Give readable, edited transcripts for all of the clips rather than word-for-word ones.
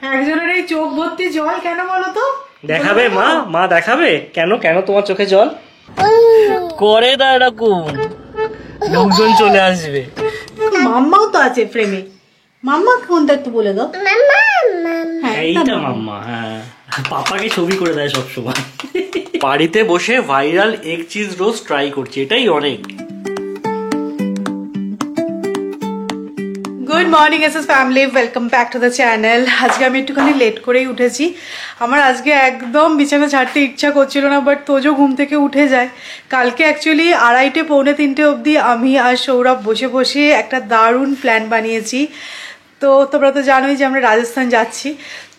একজনের এই চোখ ভর্তি জল কেন বলো তো? দেখাবে মা? মা দেখাবে কেন? কেন তোমার চোখে জল করে না এরকম? লোকজন চলে আসবে। মাম্মাও তো আছে ফ্রেমে, মাম্মা কোনটা একটু বলে দাও। এইটা মাম্মা। হ্যাঁ, পাপাকে ছবি করে দেয় সবসময়। বাড়িতে বসে viral egg cheese roast try করছি, এটাই অনেক। Good morning SS family, welcome back to the channel. আজকে আমি একটুখানি লেট করেই উঠেছি। আমার আজকে একদম বিছানা ছাড়তে ইচ্ছা করছিল না, বাট তোজো ঘুম থেকে উঠে যায়। কালকে অ্যাকচুয়ালি 2:30 পৌনে 3টে অবধি আমি আর সৌরভ বসে বসে একটা দারুণ প্ল্যান বানিয়েছি। তো তোমরা তো জানোই যে আমরা রাজস্থান যাচ্ছি।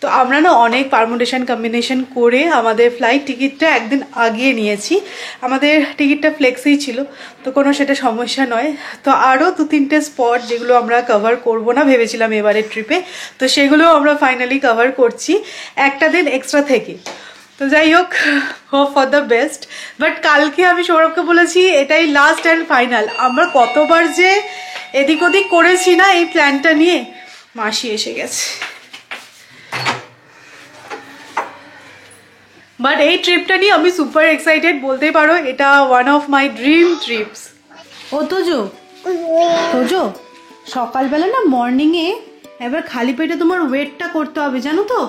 তো আমরা না অনেক পারমুটেশন কম্বিনেশন করে আমাদের ফ্লাইট টিকিটটা একদিন আগিয়ে নিয়েছি। আমাদের টিকিটটা ফ্লেক্সিই ছিল, তো কোনো সেটা সমস্যা নয়। তো আরও 2-3টে স্পট যেগুলো আমরা কভার করব না ভেবেছিলাম এবারের ট্রিপে, তো সেগুলো আমরা ফাইনালি কভার করছি একটা দিন এক্সট্রা থেকে। তো যাই হোক, hope for the best. But কালকে আমি সৌরভকে বলেছি এটাই লাস্ট অ্যান্ড ফাইনাল। আমরা কতবার যে এদিক ওদিক করেছি না এই প্ল্যানটা নিয়ে। মাসি এসে গেছে, বাট এই ট্রিপটা নিয়ে আমি সুপার এক্সাইটেড বলতেই পারো। এটা one of my dream trips. ও তোজো, তোজো সকালবেলা না মর্নিংয়ে এবার খালি পেটে তোমার ওয়েটটা করতে হবে, জানো তো?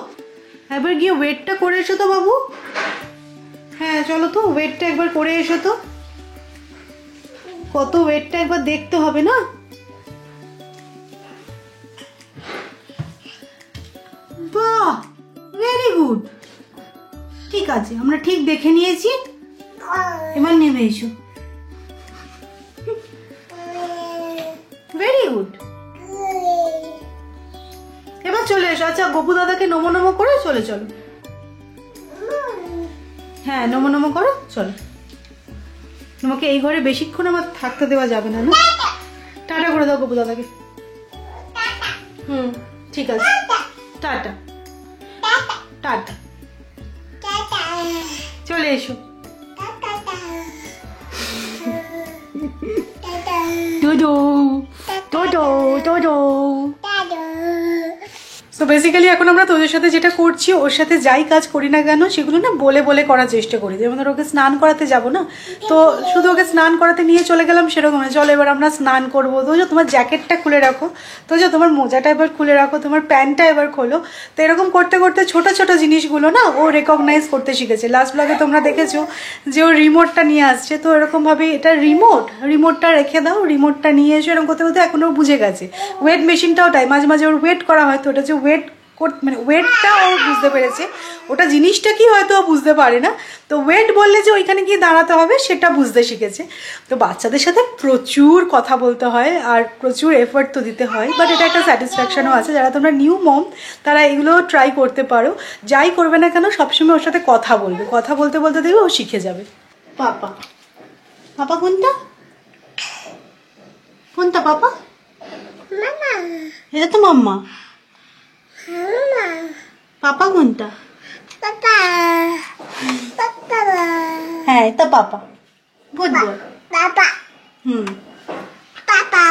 এবার গিয়ে ওয়েটটা করে এসো তো বাবু। হ্যাঁ চলো তো, ওয়েটটা একবার করে এসো তো। কত ওয়েটটা একবার দেখতে হবে না? বাহ, ভেরি গুড। ঠিক আছে, আমরা ঠিক দেখে নিয়েছি। এবার নেমে এসো। ভেরি গুড, এবার চলে এসো। আচ্ছা গপু দাদাকে নমো নমো করে চলে চলো। হ্যাঁ নমো নমো করো, চলো। তোমাকে এই ঘরে বেশিক্ষণ আমার থাকতে দেওয়া যাবে না, না? টাটা করে দাও গপু দাদাকে। ঠিক আছে, টাটা টাটা, চলে এসো। ডোডো ডোডো ডোডো। তো বেসিক্যালি এখন আমরা তোদের সাথে যেটা করছি, ওর সাথে যাই কাজ করি না কেন সেগুলো না বলে বলে করার চেষ্টা করি। যেমন ধর ওকে স্নান করাতে যাব না, তো শুধু ওকে স্নান করাতে নিয়ে চলে গেলাম সেরকম না। চলো এবার আমরা স্নান করবো। তো তোমার জ্যাকেটটা খুলে রাখো, তো তোমার মোজাটা এবার খুলে রাখো, তোমার প্যান্টটা এবার খোলো। তো এরকম করতে করতে ছোট ছোট জিনিসগুলো না ও রেকগনাইজ করতে শিখেছে। লাস্ট ব্লগে তোমরা দেখেছো যে ও রিমোটটা নিয়ে আসছে, তো এরকমভাবে এটা রিমোটটা রেখে দাও, রিমোটটা নিয়ে এসো। এরকম করতে করতে এখন ও বুঝে গেছে। ওয়েট মেশিনটাও তাই, মাঝে মাঝে ওর ওয়েট করা হয়, তো ওটা যে ওয়েট মানে ওয়েটটা ও বুঝতে পেরেছে। ওটা জিনিসটা কি হয়তো ও বুঝতে পারে না, তো ওয়েট বললে যে ওইখানে গিয়ে দাঁড়াতে হবে সেটা বুঝতে শিখেছে। তো বাচ্চাদের সাথে প্রচুর কথা বলতে হয় আর প্রচুর এফোর্ট তো দিতে হয়, বাট এটা একটা স্যাটিসফ্যাকশনও আছে। যারা তোমরা নিউ মম তারা এগুলো ট্রাই করতে পারো। যাই করবে না কেন সবসময় ওর সাথে কথা বলবে, কথা বলতে বলতে দেখবে ও শিখে যাবে। পাপা, পাপা কোনটা কোনটা পাপা? এটা তো মাম্মা। পাপা কোনটা? হ্যাঁ এটা পাপা। গুড বয় পাপা। পাপা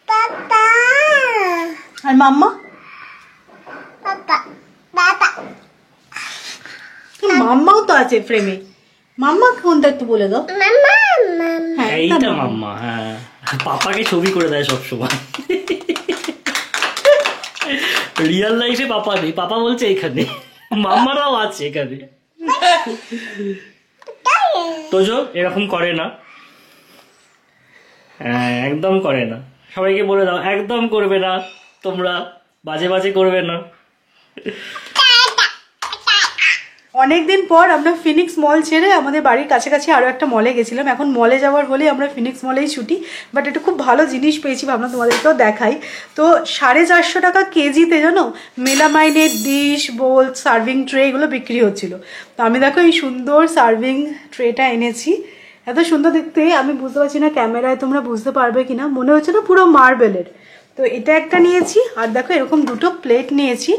পাপা। আর মাম্মা? পাপা পাপা। মাম্মাও তো আছে ফ্রেমে, মাম্মা কোনটা একটু বলে দাও। হ্যাঁ এইটা মাম্মা। হ্যাঁ, পাপাকে ছবি করে দেয় সবসময়। রিয়েল লাইফে পাপা নেই, পাপা বলছে এখানে, মাম্মারাও আছে এখানে। তোজো এরকম করে না, হ্যাঁ একদম করে না। সবাইকে বলে দাও একদম করবে না, তোমরা বাজে বাজে করবে না। অনেকদিন পর আমরা ফিনিক্স মল ছেড়ে আমাদের বাড়ির কাছাকাছি আরও একটা মলে গেছিলাম। এখন মলে যাওয়ার হলে আমরা ফিনিক্স মলেই ছুটি, বাট এটা খুব ভালো জিনিস পেয়েছি, ভাবলাম তোমাদেরকেও দেখাই। তো 450 টাকা কেজিতে জানো মেলামাইনের ডিশ, বোল, সার্ভিং ট্রে এগুলো বিক্রি হচ্ছিল। তো আমি দেখো এই সুন্দর সার্ভিং ট্রেটা এনেছি, এত সুন্দর দেখতে। আমি বুঝতে পারছি না ক্যামেরায় তোমরা বুঝতে পারবে কিনা, মনে হচ্ছে না পুরো মার্বেলের। তো এটা একটা নিয়েছি, আর দেখো এরকম দুটো প্লেট নিয়েছি।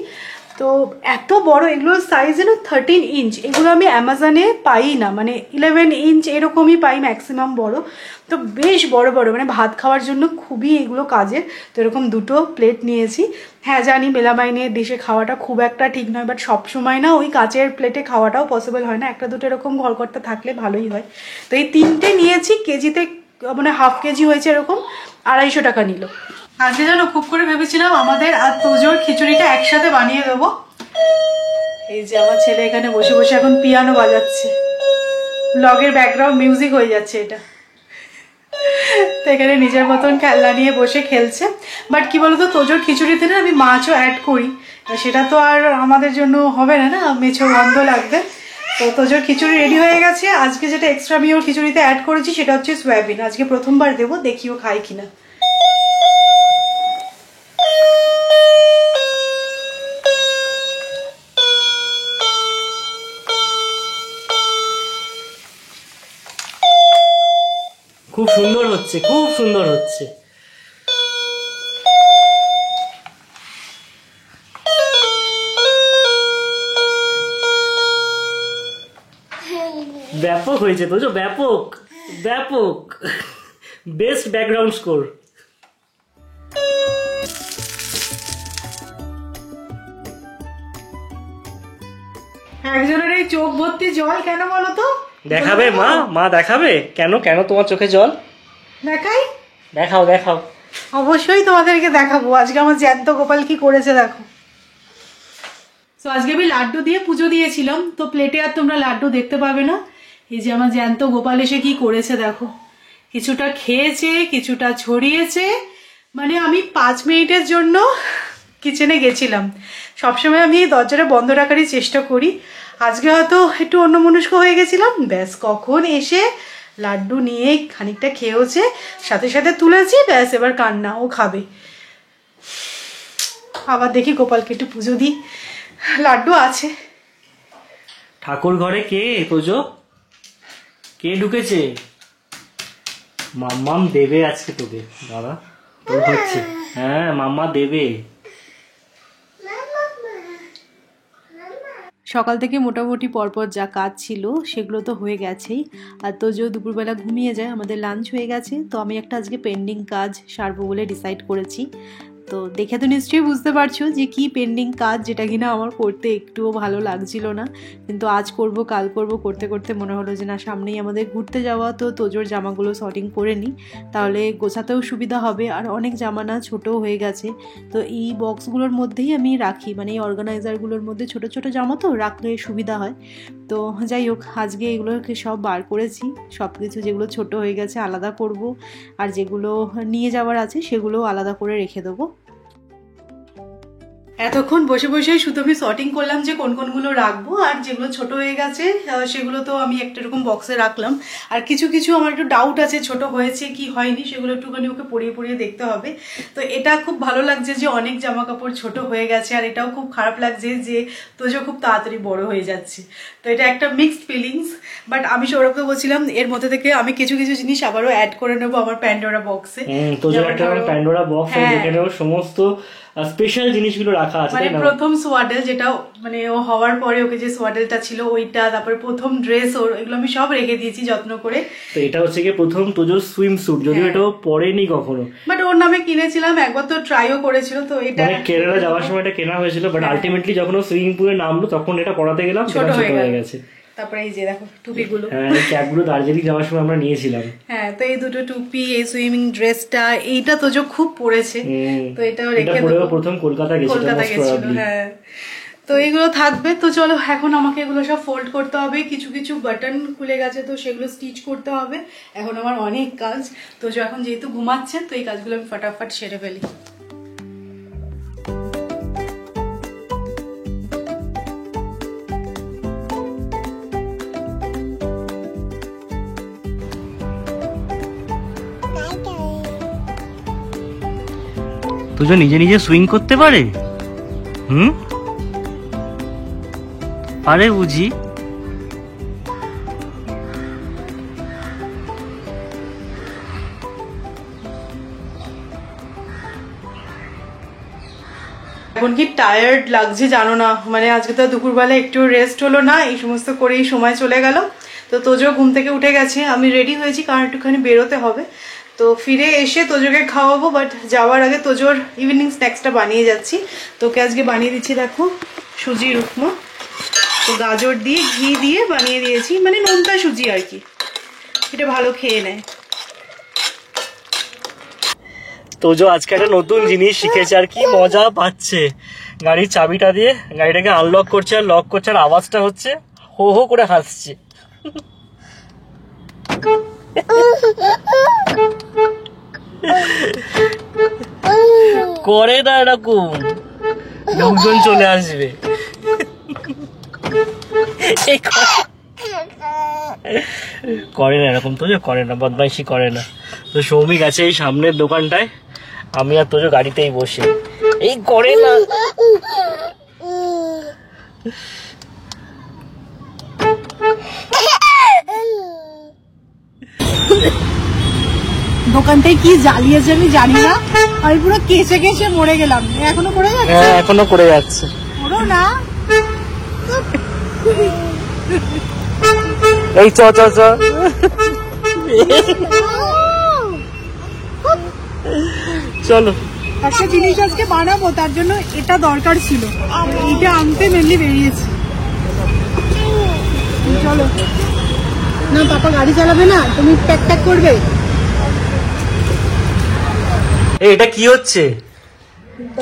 তো এত বড়, এগুলোর সাইজ যেন 13 ইঞ্চ। এগুলো আমি অ্যামাজনে পাই না, মানে 11 ইঞ্চ এরকমই পাই ম্যাক্সিমাম বড়। তো বেশ বড় বড়, মানে ভাত খাওয়ার জন্য খুবই এগুলো কাজের। তো এরকম দুটো প্লেট নিয়েছি। হ্যাঁ জানি মেলামাইনের ডিশে খাওয়াটা খুব একটা ঠিক নয়, বাট সবসময় না ওই কাচের প্লেটে খাওয়াটাও পসিবল হয় না, একটা দুটো এরকম ঘরকর্তা থাকলে ভালোই হয়। তো এই 3টে নিয়েছি, কেজিতে মানে হাফ কেজি হয়েছে, এরকম 250 টাকা নিল। আজকে যেন খুব করে ভেবেছিলাম আমাদের আর তোজোর খিচুড়িটা একসাথে বানিয়ে দেবো। এই যে আমার ছেলে এখানে বসে বসে এখন পিয়ানো বাজাচ্ছে, ব্লগের ব্যাকগ্রাউন্ড মিউজিক হয়ে যাচ্ছে এটা। তো এখানে নিজের মতন খেলনা নিয়ে বসে খেলছে। বাট কি বলতো, তোজোর খিচুড়িতে না আমি মাছও অ্যাড করি, সেটা তো আর আমাদের জন্য হবে না, না মেছো গন্ধ লাগবে। তো তোজোর খিচুড়ি রেডি হয়ে গেছে। আজকে যেটা এক্সট্রা আমি ওর খিচুড়িতে অ্যাড করেছি সেটা হচ্ছে সয়াবিন। আজকে প্রথমবার দেবো, দেখি ও খায় কিনা। খুব সুন্দর হচ্ছে, খুব সুন্দর হচ্ছে। ব্যাপক হয়েছে তো, ব্যাপক ব্যাপক, বেস্ট ব্যাকগ্রাউন্ড স্কোর। একজনের এই চোখ ভর্তি জল কেন বলো তো? দেখাবে মা? মা দেখাবে কেন? কেন তোমার চোখে জল? দেখাই, দেখাও দেখাও। অবশ্যই তোমাদেরকে দেখাবো আজকে আমার জ্যান্ত গোপাল কি করেছে দেখো। তো আজকে আমি লাড্ডু দিয়ে পুজো দিয়েছিলাম, তো প্লেটে আর তোমরা লাড্ডু দেখতে পাবে না। এই যে আমার জ্যান্ত গোপাল এসে কি করেছে দেখো, কিছুটা খেয়েছে, কিছুটা ছড়িয়েছে। মানে আমি 5 মিনিটের জন্য কিচেনে গেছিলাম। সবসময় আমি এই দরজাটা বন্ধ রাখারই চেষ্টা করি, আজকে হয়তো একটু অন্যমনস্ক হয়ে গেছিলাম। ব্যাস কখন এসে লাড্ডু নিয়ে খানিকটা খেয়েছে, সাথে সাথে তুলেছি, ব্যাস এবার কান্না, ও খাবে। আবার দেখি গোপালকে একটু পুজো দিই, লাড্ডু আছে। ঠাকুর ঘরে কে তোজো? কে ঢুকেছে? মাম্মাম দেবে আজকে তোকে, দাদা তোর হচ্ছে। হ্যাঁ মাম্মা দেবে। সকাল থেকে মোটামুটি পরপর যা কাজ ছিল সেগুলো তো হয়ে গেছেই। আর তো যে দুপুরবেলা ঘুমিয়ে যায়, আমাদের লাঞ্চ হয়ে গেছে। তো আমি একটা আজকে পেন্ডিং কাজ সারবো বলে ডিসাইড করেছি। তো দেখে তো নিশ্চয়ই বুঝতে পারছো যে কি পেন্ডিং কাজ, যেটা কিনা আমার করতে একটুও ভালো লাগছিল না, কিন্তু আজ করব কাল করব করতে করতে মনে হলো যে না, সামনেই আমাদের ঘুরতে যাওয়া, তো তোজোর জামাগুলো সর্টিং করে নিই, তাহলে গোছাতেও সুবিধা হবে। আর অনেক জামা না ছোটও হয়ে গেছে, তো এই বক্সগুলোর মধ্যেই আমি রাখি, মানে এই অর্গানাইজারগুলোর মধ্যে ছোট ছোট জামা তো রাখলে সুবিধা হয়। তো যাই হোক, আজকে এগুলোকে সব বার করেছি, সব কিছু যেগুলো ছোট হয়ে গেছে আলাদা করব, আর যেগুলো নিয়ে যাওয়ার আছে সেগুলো আলাদা করে রেখে দেবো। এতক্ষণ বসে বসে শুধু আমি সর্টিং করলাম যে কোন কোনগুলো রাখবো, আর যেগুলো ছোট হয়ে গেছে সেগুলো তো আমি একটা এরকম বক্সে রাখলাম। আর কিছু কিছু আমার একটু ডাউট আছে ছোট হয়েছে কি হয়নি, সেগুলো একটুখানি ওকে পরিয়ে পরিয়ে দেখতে হবে। তো এটা খুব ভালো লাগছে যে অনেক জামা কাপড় ছোট হয়ে গেছে, আর এটাও খুব খারাপ লাগছে যে তোজো খুব তাড়াতাড়ি বড় হয়ে যাচ্ছে। তো এটা একটা মিক্সড ফিলিংস। বাট আমি সৌরভকে বলছিলাম এর মধ্যে থেকে আমি কিছু কিছু জিনিস আবারও অ্যাড করে নেবো আমার প্যান্ডোরা বক্সে। তোজোর একটা প্যান্ডোরা বক্স, যেখানে সমস্ত স্পেশাল জিনিসগুলো রাখা আছে। মানে প্রথম সোয়াডেল, যেটা মানে ও হওয়ার পরে ওকে যে সোয়াডেলটা ছিল ওইটা, তারপরে প্রথম ড্রেস ওর, এগুলো আমি সব রেখে দিয়েছি যত্ন করে। তো এটা হচ্ছে কি প্রথম তোজোর সুইম স্যুট, যদিও এটাও পরেনি কখনো, বাট ওর নামে কিনেছিলাম, একবার তো ট্রাইও করেছিল। তো এটা কেরালা যাওয়ার সময় এটা কেনা হয়েছিল, বাট আলটিমেটলি যখন ও সুইমিং পুলে নামলো তখন এটা পরাতে গেলাম, ছোট হয়ে গেছে। তারপরে এই যে দেখো টুপিগুলো, হ্যাঁ এই ক্যাপগুলো দার্জিলিং যাওয়ার সময় আমরা নিয়েছিলাম। হ্যাঁ, তো এই দুটো টুপি, এই সুইমিং ড্রেসটা, এইটা তোজো খুব পরেছে, তো এটাও রেখে দেবো। প্রথম কলকাতা গেছিল। হ্যাঁ, তো এইগুলো থাকবে। তো চলো এখন আমাকে এগুলো সব ফোল্ড করতে হবে, কিছু কিছু বাটন খুলে গেছে তো সেগুলো স্টিচ করতে হবে। এখন আমার অনেক কাজ। তো এখন যেহেতু ঘুমাচ্ছে, তো এই কাজগুলো আমি ফটাফট সেরে ফেলি। তোজো নিজে নিজে সুইং করতে পারে? পারে বুঝি? এখন কি টায়ার্ড লাগছে জানো না, মানে আজকে তো দুপুরবেলা একটু রেস্ট হলো না, এই সমস্ত করেই সময় চলে গেল। তো তোজো ঘুম থেকে উঠে গেছে, আমি রেডি হয়েছি কারণ একটুখানি বেরোতে হবে। তো ফিরে এসে তোজোকে খাওয়াবো, বাট যাওয়ার আগে তোজোর ইভিনিং স্ন্যাক্সটা বানিয়ে যাচ্ছি। তোকে আজকে বানিয়ে দিচ্ছি দেখো সুজির উপমা। তো গাজর দিয়ে ঘি দিয়ে বানিয়ে দিয়েছি, মানে নোনতা সুজি আর কি, এটা ভালো খেয়ে নেয়। তোজো আজকে একটা নতুন জিনিস শিখেছে আর কি মজা পাচ্ছে। গাড়ির চাবিটা দিয়ে গাড়িটাকে আনলক করছে আর লক করছে, আর আওয়াজটা হচ্ছে হো হো করে হাসছে। করে না এরকম, লোকজন চলে আসবে। করে না এরকম, তোজো করে না, বদমাইশি করে না। তো সৌমিক আছে এই সামনের দোকানটায়, আমি আর তোজো গাড়িতেই বসে, এই করে না। দোকানটায় কি জ্বালিয়েছে আমি জানি না, আমি পুরো কেসে কেসে মরে গেলাম। এখনো করে যাচ্ছে? হ্যাঁ এখনো করে যাচ্ছে। ওরও না, এই চ চ চ, চলো। একটা জিনিস আজকে বানাবো, তার জন্য এটা দরকার ছিল, এইটা আনতে মেনলি বেরিয়েছি। চলো না, পাপা গাড়ি চালাবে না, তুমি প্যাক প্যাক করবে। এটা কি হচ্ছে,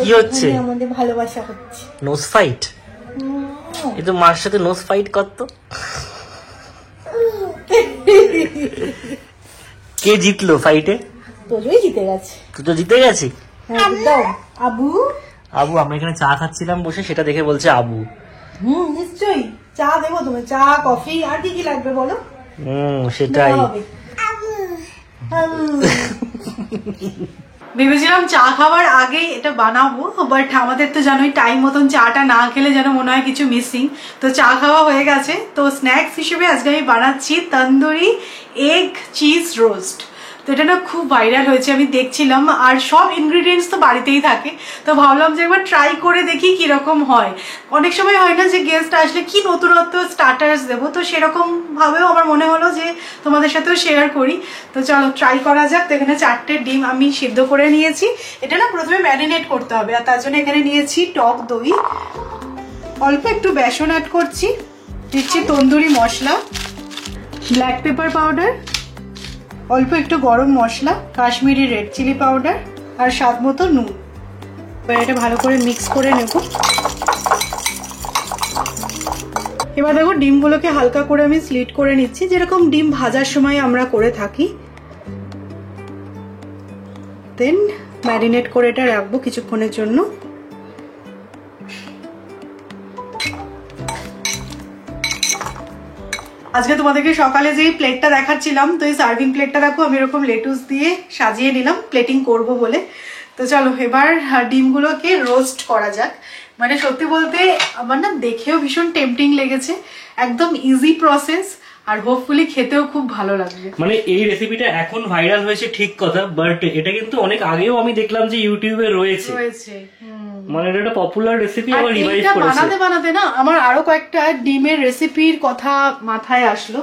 কি হচ্ছে? আমাদের ভালোবাসা হচ্ছে। নোজ ফাইট? এই তো মার সাথে নোজ ফাইট করতো। কে জিতলো ফাইটে? তোজোই জিতে গেছে। তুই তো জিতে গেছি। একদম। আবু আবু, আমরা এখানে চা খাচ্ছিলাম বসে, সেটা দেখে বলছে আবু। নিশ্চয়ই চা দেবো তুমি, চা কফি আর কি কি লাগবে বলো। সেটাই। ভেবেছিলাম চা খাওয়ার আগেই এটা বানাবো, বাট আমাদের তো জানোই টাইম মতন চাটা না খেলে যেন মনে হয় কিছু মিসিং। তো চা খাওয়া হয়ে গেছে, তো স্ন্যাক্স হিসেবে আজকে আমি বানাচ্ছি তন্দুরি এগ চিজ রোস্ট। তো এটা না খুব ভাইরাল হয়েছে, আমি দেখছিলাম, আর সব ইনগ্রিডিয়েন্টস তো বাড়িতেই থাকে। তো ভাবলাম যে একবার ট্রাই করে দেখি কিরকম হয়। অনেক সময় হয় না যে গেস্ট আসলে কি নতুনত্ব স্টার্টার্স দেবো, তো সেরকম ভাবেও আমার মনে হলো যে তোমাদের সাথেও শেয়ার করি। তো চলো ট্রাই করা যাক। তো এখানে 4টে ডিম আমি সিদ্ধ করে নিয়েছি। এটা না প্রথমে ম্যারিনেট করতে হবে, আর তার জন্য এখানে নিয়েছি টক দই, অল্প একটু বেসন অ্যাড করছি, দিচ্ছি তন্দুরি মশলা, ব্ল্যাক পেপার পাউডার, অল্প একটু গরম মশলা, কাশ্মীরি রেড চিলি পাউডার, আর স্বাদ মতো নুন। এবার এটা ভালো করে মিক্স করে নেব। এবার দেখো ডিমগুলোকে হালকা করে আমি স্লিট করে নিচ্ছি, যেরকম ডিম ভাজার সময় আমরা করে থাকি। দেন ম্যারিনেট করে এটা রাখবো কিছুক্ষণের জন্য। আজকে তোমাদেরকে সকালে যেই প্লেটটা দেখাচ্ছিলাম, তো এই সার্ভিং প্লেটটা দেখো আমি এরকম লেটুস দিয়ে সাজিয়ে নিলাম প্লেটিং করব বলে। তো চলো এবার ডিমগুলোকে রোস্ট করা যাক। মানে সত্যি বলতে আমার না দেখেও ভীষণ টেম্পটিং লেগেছে, একদম ইজি প্রসেস, আর হোপফুলি খেতেও খুব ভালো লাগবে। মানে এই রেসিপিটা এখন ভাইরাল হয়েছে ঠিক কথা, বাট এটা কিন্তু অনেক আগেও আমি দেখলাম যে ইউটিউবে রয়েছে। মানে এটা একটা পপুলার রেসিপি, আবার রিভাইভ করেছে। বানাতে বানাতে না আমার আরো কয়েকটা ডিমের রেসিপির কথা মাথায় আসলো।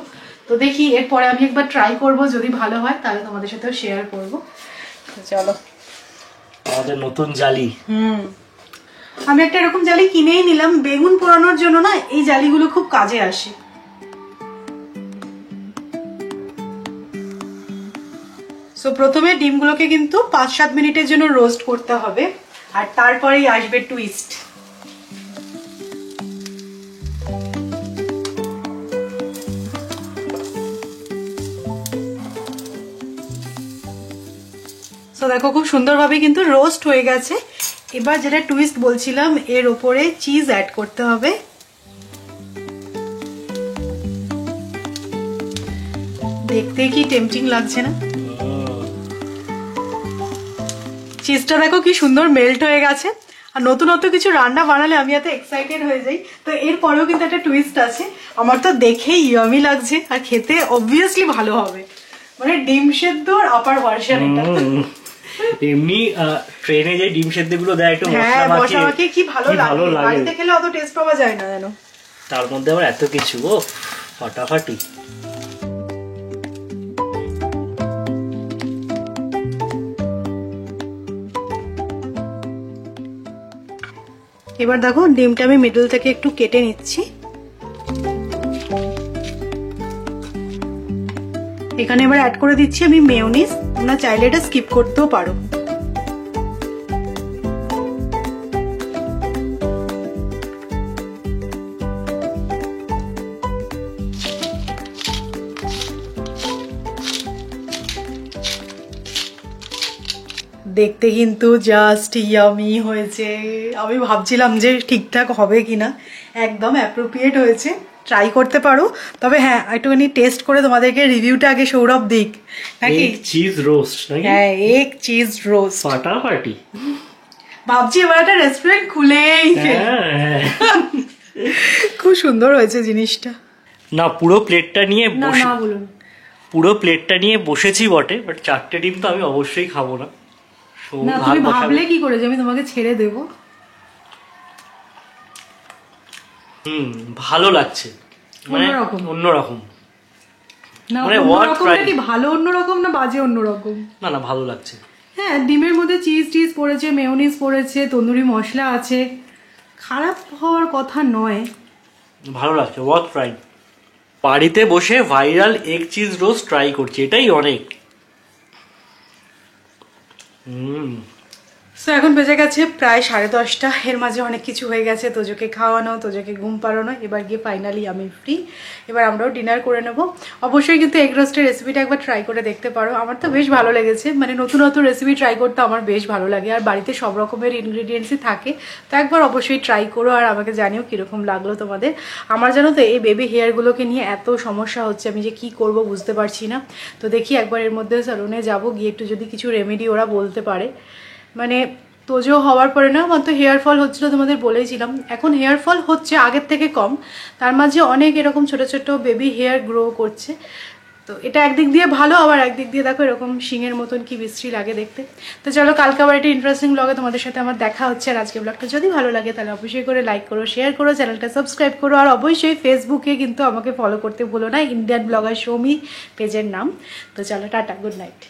তো দেখি এরপরে আমি একবার ট্রাই করব, যদি ভালো হয় তাহলে তোমাদের সাথেও শেয়ার করব। তো চলো, আমাদের নতুন জালি। আমি একটা এরকম জালি কিনেই নিলাম, বেগুন পোড়ানোর জন্য না এই জালিগুলো খুব কাজে আসে। সো প্রথমে ডিমগুলোকে কিন্তু 5-7 মিনিটের জন্য রোস্ট করতে হবে, আর তারপরেই আসবে টুইস্ট। সো দেখো খুব সুন্দরভাবে কিন্তু রোস্ট হয়ে গেছে। এবার যেটা টুইস্ট বলছিলাম, এর ওপরে চিজ অ্যাড করতে হবে। দেখতে কি টেম্পটিং লাগছে না? চিজটা দেখো কি সুন্দর মেল্ট হয়ে গেছে। আর নতুনত্ব কিছু রান্না বানালে আমি এত এক্সাইটেড হয়ে যাই। তো এরপরেও কিন্তু একটা টুইস্ট আছে, আমার তো দেখেই ইয়ামি লাগছে, আর খেতে অবভিয়াসলি ভালো হবে। মানে ডিম সেদ্ধর আপার ভার্সন এটা। এমনি ট্রেনে যে ডিম সেদ্ধ গুলো দেয় একটু হ্যাঁ মশলা মশলা মাখিয়ে কি ভালো ভালো লাগে, লাগে। বাড়িতে খেলে অত টেস্ট পাওয়া যায় না জানো। তার মধ্যে আবার এত কিছু, ও ফাটাফাটি। এবার দেখো ডিমটা আমি মিডল থেকে একটু কেটে নিচ্ছি। এখানে এবার অ্যাড করে দিচ্ছি আমি মেয়োনিজ, তোমরা চাইলে এটা স্কিপ করতেও পারো। দেখতে কিন্তু জাস্ট ইয়ামি হয়েছে। আমি ভাবছিলাম যে ঠিকঠাক হবে কিনা, একদম অ্যাপ্রোপ্রিয়েট হয়েছে, ট্রাই করতে পারো। তবে হ্যাঁ একটুখানি টেস্ট করে তোমাদেরকে রিভিউটা আগে সৌরভ দিক নাকি। চিজ রোস্ট নাকি? হ্যাঁ এগ চিজ রোস্ট ফাটাফাটি। ভাবছি এবার একটা রেস্টুরেন্ট খুলেই ফেলি। হ্যাঁ। খুব সুন্দর হয়েছে জিনিসটা। না পুরো প্লেটটা নিয়ে না বসে, না বলুন, পুরো প্লেটটা নিয়ে বসেছি বটে, বাট 4টে ডিম তো আমি অবশ্যই খাবো না। না তুমি ভাবলে কি করে যে আমি তোমাকে ছেড়ে দেবো? ভালো লাগছে, মানে অন্যরকম। অন্যরকম। না মানে অন্যরকমটা কি ভালো অন্যরকম না বাজে অন্যরকম? না না ভালো লাগছে। হ্যাঁ ডিমের মধ্যে চিজ টিজ পড়েছে, মেয়োনিজ পড়েছে, তন্দুরি মশলা আছে, খারাপ হওয়ার কথা নয়। ভালো লাগছে, ওয়ার্থ ট্রাই। বাড়িতে বসে viral egg cheese roast try করছি, এটাই অনেক। সো এখন বেজে গেছে প্রায় 10:30। এর মাঝে অনেক কিছু হয়ে গেছে, তোজোকে খাওয়ানো, তোজোকে ঘুম পাড়ানো, এবার গিয়ে ফাইনালি আমি ফ্রি। এবার আমরাও ডিনার করে নেব। অবশ্যই কিন্তু এগ রোস্টের রেসিপিটা একবার ট্রাই করে দেখতে পারো, আমার তো বেশ ভালো লেগেছে। মানে নতুন নতুন রেসিপি ট্রাই করতে আমার বেশ ভালো লাগে, আর বাড়িতে সব রকমের ইনগ্রিডিয়েন্টসই থাকে। তো একবার অবশ্যই ট্রাই করো, আর আমাকে জানিও কীরকম লাগলো তোমাদের। আমার জানো তো এই বেবি হেয়ারগুলোকে নিয়ে এত সমস্যা হচ্ছে, আমি যে কী করব বুঝতে পারছি না। তো দেখি একবার এর মধ্যে স্যালুনে যাব, গিয়ে একটু যদি কিছু রেমেডি ওরা বলতে পারে। মানে তোজো হওয়ার পরে না মাত্র হেয়ার ফল হচ্ছিল, তোমাদের বলেইছিলাম। এখন হেয়ার ফল হচ্ছে আগের থেকে কম, তার মাঝে অনেক এরকম ছোট ছোট বেবি হেয়ার গ্রো করছে। তো এটা একদিক দিয়ে ভালো, আবার একদিক দিয়ে দেখো এরকম শিঙের মতন কি বিশ্রী লাগে দেখতে। তো চলো কালকে আবার একটা ইন্টারেস্টিং ব্লগে তোমাদের সাথে আমার দেখা হচ্ছে। আর আজকে ব্লগটা যদি ভালো লাগে তাহলে অবশ্যই করে লাইক করো, শেয়ার করো, চ্যানেলটা সাবস্ক্রাইব করো, আর অবশ্যই ফেসবুকে কিন্তু আমাকে ফলো করতে ভুলো না, ইন্ডিয়ান ব্লগার সৌমি পেজের নাম। তো চলো টাটা, গুড নাইট।